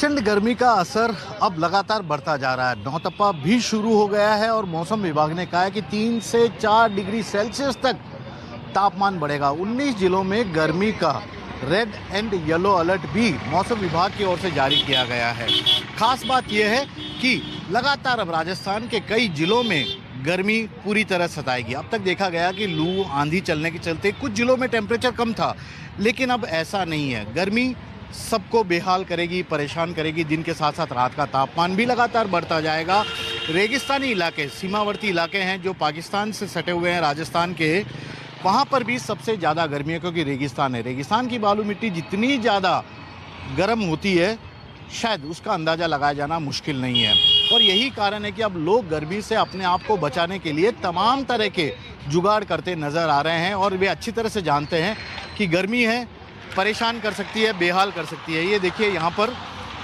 प्रचंड गर्मी का असर अब लगातार बढ़ता जा रहा है। नौतपा भी शुरू हो गया है और मौसम विभाग ने कहा है कि 3 से 4 डिग्री सेल्सियस तक तापमान बढ़ेगा। 19 जिलों में गर्मी का रेड एंड येलो अलर्ट भी मौसम विभाग की ओर से जारी किया गया है। खास बात यह है कि लगातार अब राजस्थान के कई जिलों में गर्मी पूरी तरह सताएगी। अब तक देखा गया कि लू आंधी चलने के चलते कुछ जिलों में टेम्परेचर कम था, लेकिन अब ऐसा नहीं है। गर्मी सबको बेहाल करेगी, परेशान करेगी। दिन के साथ साथ रात का तापमान भी लगातार बढ़ता जाएगा। रेगिस्तानी इलाके, सीमावर्ती इलाके हैं जो पाकिस्तान से सटे हुए हैं, राजस्थान के, वहाँ पर भी सबसे ज़्यादा गर्मी है क्योंकि रेगिस्तान है। रेगिस्तान की बालू मिट्टी जितनी ज़्यादा गर्म होती है, शायद उसका अंदाज़ा लगाया जाना मुश्किल नहीं है। और यही कारण है कि अब लोग गर्मी से अपने आप को बचाने के लिए तमाम तरह के जुगाड़ करते नज़र आ रहे हैं और वे अच्छी तरह से जानते हैं कि गर्मी है, परेशान कर सकती है, बेहाल कर सकती है। ये देखिए यहाँ पर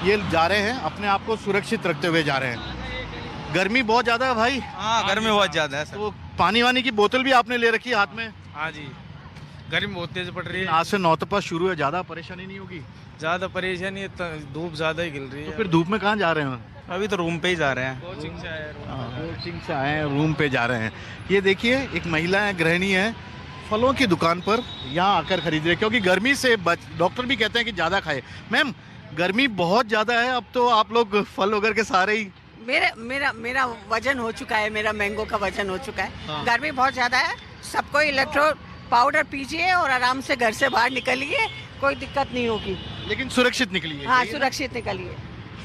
ये जा रहे हैं, अपने आप को सुरक्षित रखते हुए जा रहे हैं। गर्मी बहुत ज़्यादा है भाई। हाँ, गर्मी बहुत ज़्यादा है सर। तो पानी वानी की बोतल भी आपने ले रखी है हाथ में? हाँ जी, गर्मी बहुत तेज पड़ रही है। आज से नौतपा शुरू है, ज़्यादा परेशानी नहीं होगी? ज़्यादा परेशानी है, धूप ज़्यादा ही गिल रही है। तो फिर धूप में कहाँ जा रहे हैं? अभी तो रूम पे ही जा रहे हैं। कोचिंग से आए हैं, रूम पे जा रहे हैं। ये देखिए एक महिला है, गृहिणी है, फलों की दुकान पर यहाँ आकर खरीद रहे हैं क्योंकि गर्मी से डॉक्टर भी कहते हैं कि ज़्यादा खाए। मैम, गर्मी बहुत ज़्यादा है, अब तो आप लोग फल वगैरह के सारे ही। मेरा वजन हो चुका है, मेरा मैंगो का वजन हो चुका है। हाँ। गर्मी बहुत ज्यादा है। सबको इलेक्ट्रो पाउडर पीजिए और आराम से घर से बाहर निकलिए, कोई दिक्कत नहीं होगी। लेकिन सुरक्षित निकलिए। हाँ, सुरक्षित निकलिए।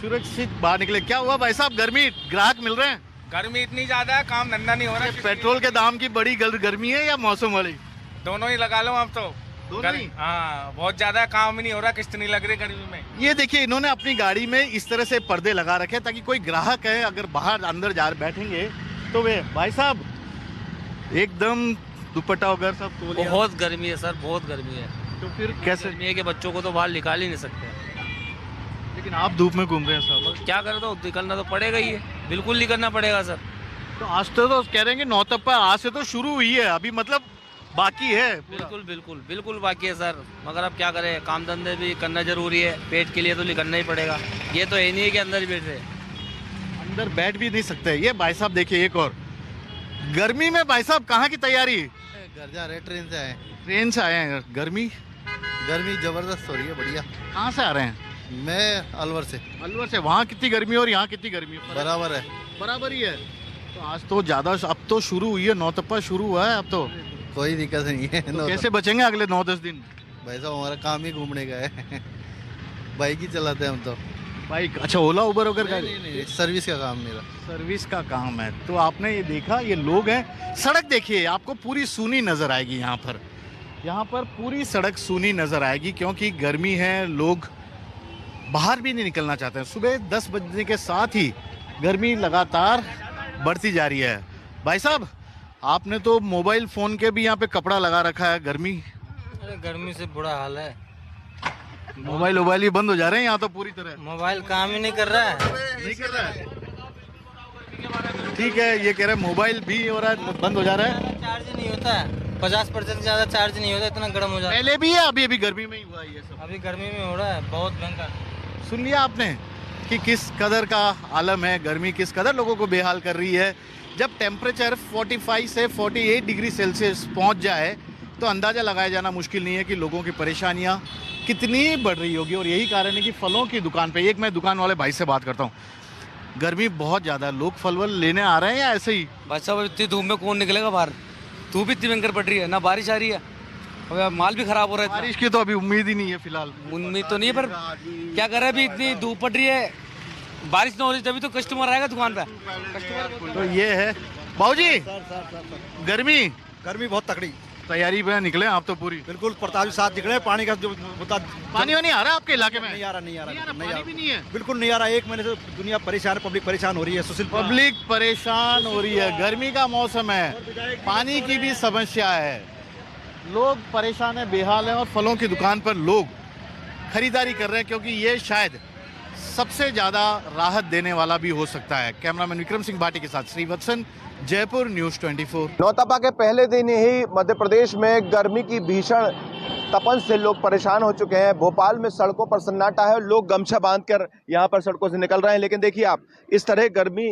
सुरक्षित बाहर निकले। क्या हुआ भाई साहब, गर्मी, ग्राहक मिल रहे हैं? गर्मी इतनी ज़्यादा है, काम धंधा नहीं हो रहा है। पेट्रोल के दाम की बड़ी गर्मी है या मौसम वाली? दोनों ही लगा लो अब तो। दोनों ही? हाँ, बहुत ज़्यादा काम ही नहीं हो रहा, किस्त नहीं लग रही गर्मी में। ये देखिए इन्होंने अपनी गाड़ी में इस तरह से पर्दे लगा रखे हैं ताकि कोई ग्राहक है अगर बाहर अंदर जा बैठेंगे तो वे भाई साहब एकदम दुपट्टा वगैरह सब तोल लिया। बहुत गर्मी है सर, बहुत गर्मी है। तो फिर कैसे? गर्मी है कि बच्चों को तो बाहर निकाल ही नहीं सकते। लेकिन आप धूप में घूम रहे हैं सब। क्या करें, तो निकलना तो पड़ेगा ही है, बिल्कुल निकलना पड़ेगा सर। तो आज तो कह रहे हैं कि नौतपा आज से तो शुरू हुई है, अभी मतलब बाकी है पूरा। बिल्कुल बिल्कुल बिल्कुल बाकी है सर, मगर अब क्या करें, काम धंधे भी करना जरूरी है, पेट के लिए तो निकलना ही पड़ेगा। ये तो है नहीं है कि अंदर ही बैठ रहे, अंदर बैठ भी नहीं सकते। ये भाई साहब देखिए एक और गर्मी में भाई साहब कहाँ की तैयारी? घर जा रहे, ट्रेन से आए। ट्रेन से आए हैं। गर्मी जबरदस्त हो रही है, बढ़िया। कहाँ से आ रहे हैं? मैं अलवर से। अलवर से। वहाँ कितनी गर्मी और यहाँ कितनी गर्मी है? बराबर है। बराबर ही है। तो आज तो ज्यादा, अब तो शुरू हुई है, नौतपा शुरू हुआ है अब तो। कोई दिक्कत नहीं है। तो कैसे बचेंगे अगले 9-10 दिन? भाई साहब हमारा काम ही घूमने का है। बाइक ही चलाते हैं हम तो। बाइक? अच्छा, ओला उबर वगैरह? नहीं, सर्विस का काम मेरा। सर्विस का काम है। तो आपने ये देखा, ये लोग हैं, सड़क देखिए, आपको पूरी सूनी नजर आएगी। यहाँ पर पूरी सड़क सूनी नजर आएगी क्योंकि गर्मी है, लोग बाहर भी नहीं निकलना चाहते हैं। सुबह 10 बजने के साथ ही गर्मी लगातार बढ़ती जा रही है। भाई साहब, आपने तो मोबाइल फोन के भी यहाँ पे कपड़ा लगा रखा है। गर्मी, अरे गर्मी से बुरा हाल है। मोबाइल ही बंद हो जा रहे हैं यहाँ तो पूरी तरह। मोबाइल काम ही नहीं कर रहा है। नहीं कर रहा है? ठीक है, ये कह रहे हैं मोबाइल भी हो रहा है, बंद हो जा रहा है। चार्ज नहीं होता है, 50% से ज्यादा चार्ज नहीं होता, इतना गर्म हो जाता है। पहले भी है, अभी गर्मी में ही हुआ है ये सब। अभी गर्मी में हो रहा है, बहुत भयंकर। सुन लिया आपने कि किस कदर का आलम है, गर्मी किस कदर लोगों को बेहाल कर रही है। जब टेम्परेचर 45 से 48 डिग्री सेल्सियस पहुंच जाए तो अंदाज़ा लगाया जाना मुश्किल नहीं है कि लोगों की परेशानियां कितनी बढ़ रही होगी। और यही कारण है कि फलों की दुकान पे, एक मैं दुकान वाले भाई से बात करता हूँ, गर्मी बहुत ज़्यादा, लोग फल वल लेने आ रहे हैं या ऐसे ही? भाई साहब इतनी धूप में कौन निकलेगा बाहर, धूप इतनी भयंकर पड़ रही है, ना बारिश आ रही है, अब माल भी खराब हो रहा है। बारिश की तो अभी उम्मीद ही नहीं है फिलहाल। उम्मीद तो नहीं है, पर क्या कर रहे हैं, अभी इतनी धूप पड़ रही है, बारिश ना हो रही तभी तो कस्टमर आएगा दुकान पे। तो ये है बाबूजी, गर्मी बहुत तकड़ी। तैयारी पे निकले आप तो पूरी? बिल्कुल, प्रताप जी साथ निकले। पानी का जो पानी वानी आ रहा है आपके इलाके में? नहीं आ रहा। पानी भी नहीं है? बिल्कुल नहीं आ रहा। एक महीने से दुनिया परेशान है, पब्लिक परेशान हो रही है। सुशील, पब्लिक परेशान हो रही है, गर्मी का मौसम है, पानी की भी समस्या है, लोग परेशान है, बेहाल है। और फलों की दुकान पर लोग खरीदारी कर रहे हैं क्योंकि ये शायद सबसे ज्यादा राहत देने वाला भी हो सकता है। कैमरामैन विक्रम सिंह भाटी के साथ श्रीवत्सन, जयपुर, न्यूज़ 24। नौतपा के पहले दिन ही मध्य प्रदेश में गर्मी की भीषण तपन से लोग परेशान हो चुके हैं। भोपाल में सड़कों पर सन्नाटा है, लोग गमछा बांधकर यहाँ पर सड़कों से निकल रहे हैं। लेकिन देखिए आप, इस तरह गर्मी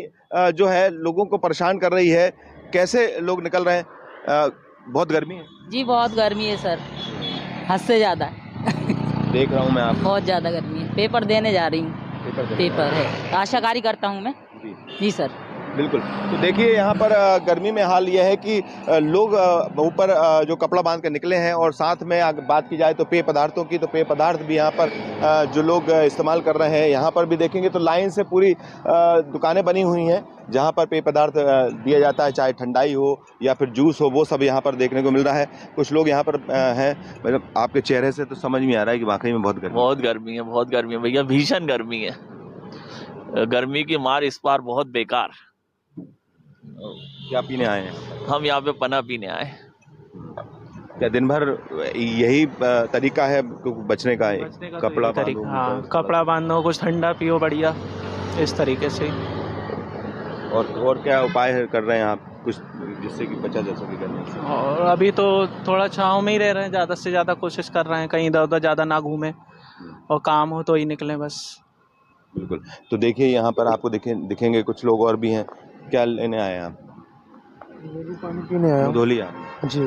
जो है लोगों को परेशान कर रही है। कैसे लोग निकल रहे हैं? बहुत गर्मी है जी, बहुत गर्मी है सर, हद से ज़्यादा। देख रहा हूँ मैं, आप बहुत ज़्यादा गर्मी है। पेपर देने जा रही हूँ, पेपर है, आशा कार्य करता हूँ मैं जी सर। बिल्कुल। तो देखिए यहाँ पर गर्मी में हाल यह है कि लोग ऊपर जो कपड़ा बांध कर निकले हैं, और साथ में अगर बात की जाए तो पेय पदार्थों की, तो पेय पदार्थ भी यहाँ पर जो लोग इस्तेमाल कर रहे हैं, यहाँ पर भी देखेंगे तो लाइन से पूरी दुकानें बनी हुई हैं जहाँ पर पेय पदार्थ दिया जाता है, चाहे ठंडाई हो या फिर जूस हो, वो सब यहाँ पर देखने को मिल रहा है। कुछ लोग यहाँ पर हैं, मतलब आपके चेहरे से तो समझ में आ रहा है कि वाकई में बहुत गर्मी है, बहुत गर्मी है भैया, भीषण गर्मी है। गर्मी की मार इस बार बहुत बेकार। क्या पीने आए हैं? हम यहाँ पे पना पीने आए। क्या दिन भर यही तरीका है बचने का? कपड़ा बांधो, हाँ, कपड़ा बांधो, कुछ ठंडा पियो, बढ़िया, इस तरीके से। और क्या उपाय कर रहे हैं आप कुछ जिससे कि बचा जा सके गर्मी से? और अभी तो थोड़ा छाँव में ही रह रहे हैं, ज़्यादा से ज़्यादा कोशिश कर रहे हैं कहीं इधर उधर ज़्यादा ना घूमें, और काम हो तो ही निकलें बस। बिल्कुल। तो देखिए यहाँ पर आपको दिखेंगे कुछ लोग और भी हैं। क्या लेने आए हैं आप? पानी पीने आया। धोली आप जी।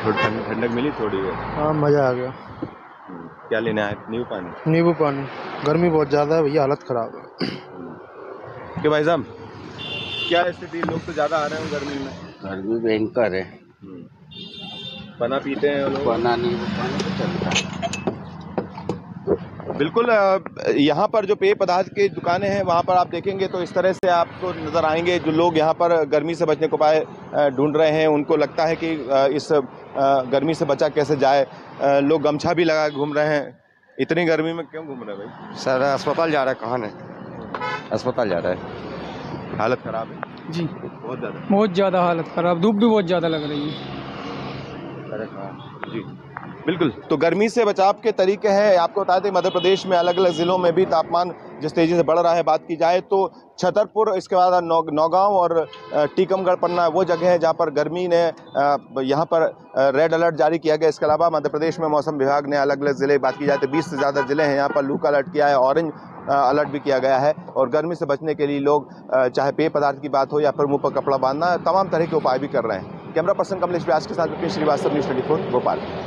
थोड़ी ठंडक मिली थोड़ी? हाँ, मज़ा आ गया। क्या लेने आए? नींबू पानी? नींबू पानी। गर्मी बहुत ज़्यादा है भैया, हालत ख़राब है। कि भाई साहब क्या स्थिति? लोग तो ज़्यादा आ रहे हैं गर्मी में। गर्मी भयंकर है। पना पीते हैं लोग? पना नींबू पानी तो चलता है। बिल्कुल। यहाँ पर जो पेय पदार्थ की दुकानें हैं वहाँ पर आप देखेंगे तो इस तरह से आपको नज़र आएंगे। जो लोग यहाँ पर गर्मी से बचने को उपाय ढूंढ रहे हैं, उनको लगता है कि इस गर्मी से बचा कैसे जाए। लोग गमछा भी लगा घूम रहे हैं। इतनी गर्मी में क्यों घूम रहे हैं भाई? सर अस्पताल जा रहा है। कहाँ है? अस्पताल जा रहा है। हालत ख़राब है जी, बहुत ज़्यादा हालत ख़राब, धूप भी बहुत ज़्यादा लग रही है। जी बिल्कुल। तो गर्मी से बचाव के तरीके हैं। आपको बता दें मध्य प्रदेश में अलग अलग ज़िलों में भी तापमान जिस तेज़ी से बढ़ रहा है, बात की जाए तो छतरपुर, इसके बाद नौगांव और टीकमगढ़ पन्ना वो जगह है जहां पर गर्मी ने यहां पर रेड अलर्ट जारी किया गया। इसके अलावा मध्य प्रदेश में मौसम विभाग ने अलग अलग ज़िले, बात की जाए तो 20 से ज़्यादा ज़िले हैं, यहाँ पर लू का अलर्ट किया है, ऑरेंज अलर्ट भी किया गया है। और गर्मी से बचने के लिए लोग चाहे पेय पदार्थ की बात हो या फिर मुँह पर कपड़ा बांधना, तमाम तरह के उपाय भी कर रहे हैं। कैमरा पर्सन कमलेश व्यास के साथ श्रीवास्तव, न्यूज़ 24 भोपाल।